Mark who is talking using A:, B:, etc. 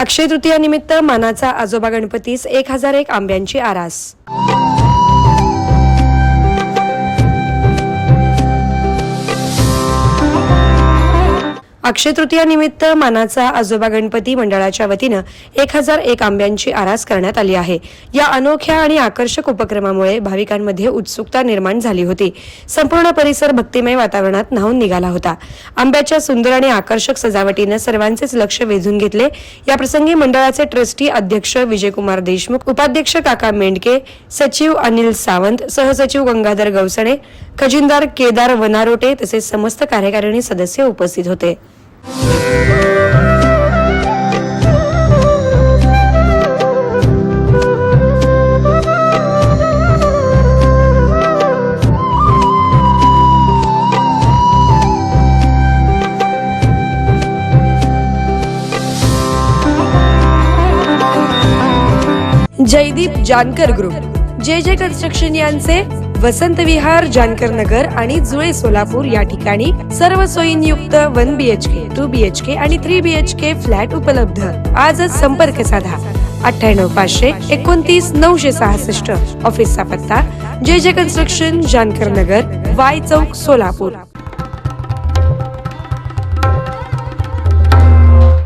A: अक्षय तृतीयानिमित्त मानाचा आजोबा गणपतीस 1001 आंब्यांची आरास। अक्षय तृतीयानिमित्त मानाचा आजोबा गणपती मंडळाच्या वतीनं 1001 आंब्यांची आरास करण्यात आली आहे। या अनोख्या आणि आकर्षक उपक्रमामुळे भाविकांमध्ये उत्सुकता निर्माण झाली होती। संपूर्ण परिसर भक्तिमय वातावरणात न्हाऊन निघाला होता। आंब्याच्या सुंदर आणि आकर्षक सजावटीनं सर्वांचेच लक्ष वेधून घेतले। या प्रसंगी मंडळाचे ट्रस्टी अध्यक्ष विजयकुमार देशमुख, उपाध्यक्ष काका मेंढके, सचिव अनिल सावंत, सहसचिव गंगाधर गवसणे, खजिनदार केदार वनारोटे तसेच समस्त कार्यकारिणी सदस्य उपस्थित होते। जयदीप जानकर ग्रुप, जे कन्स्ट्रक्शन यांचे वसंत विहार, जानकर नगर आणि जुळे सोलापूर या ठिकाणी सर्व सोयींयुक्त 1 BHK, 2 BHK आणि 3 BHK फ्लॅट उपलब्ध। आजच संपर्क साधा 98 500 29 966। ऑफिसचा पत्ता जे कन्स्ट्रक्शन, जानकर नगर, वाय चौक, सोलापूर।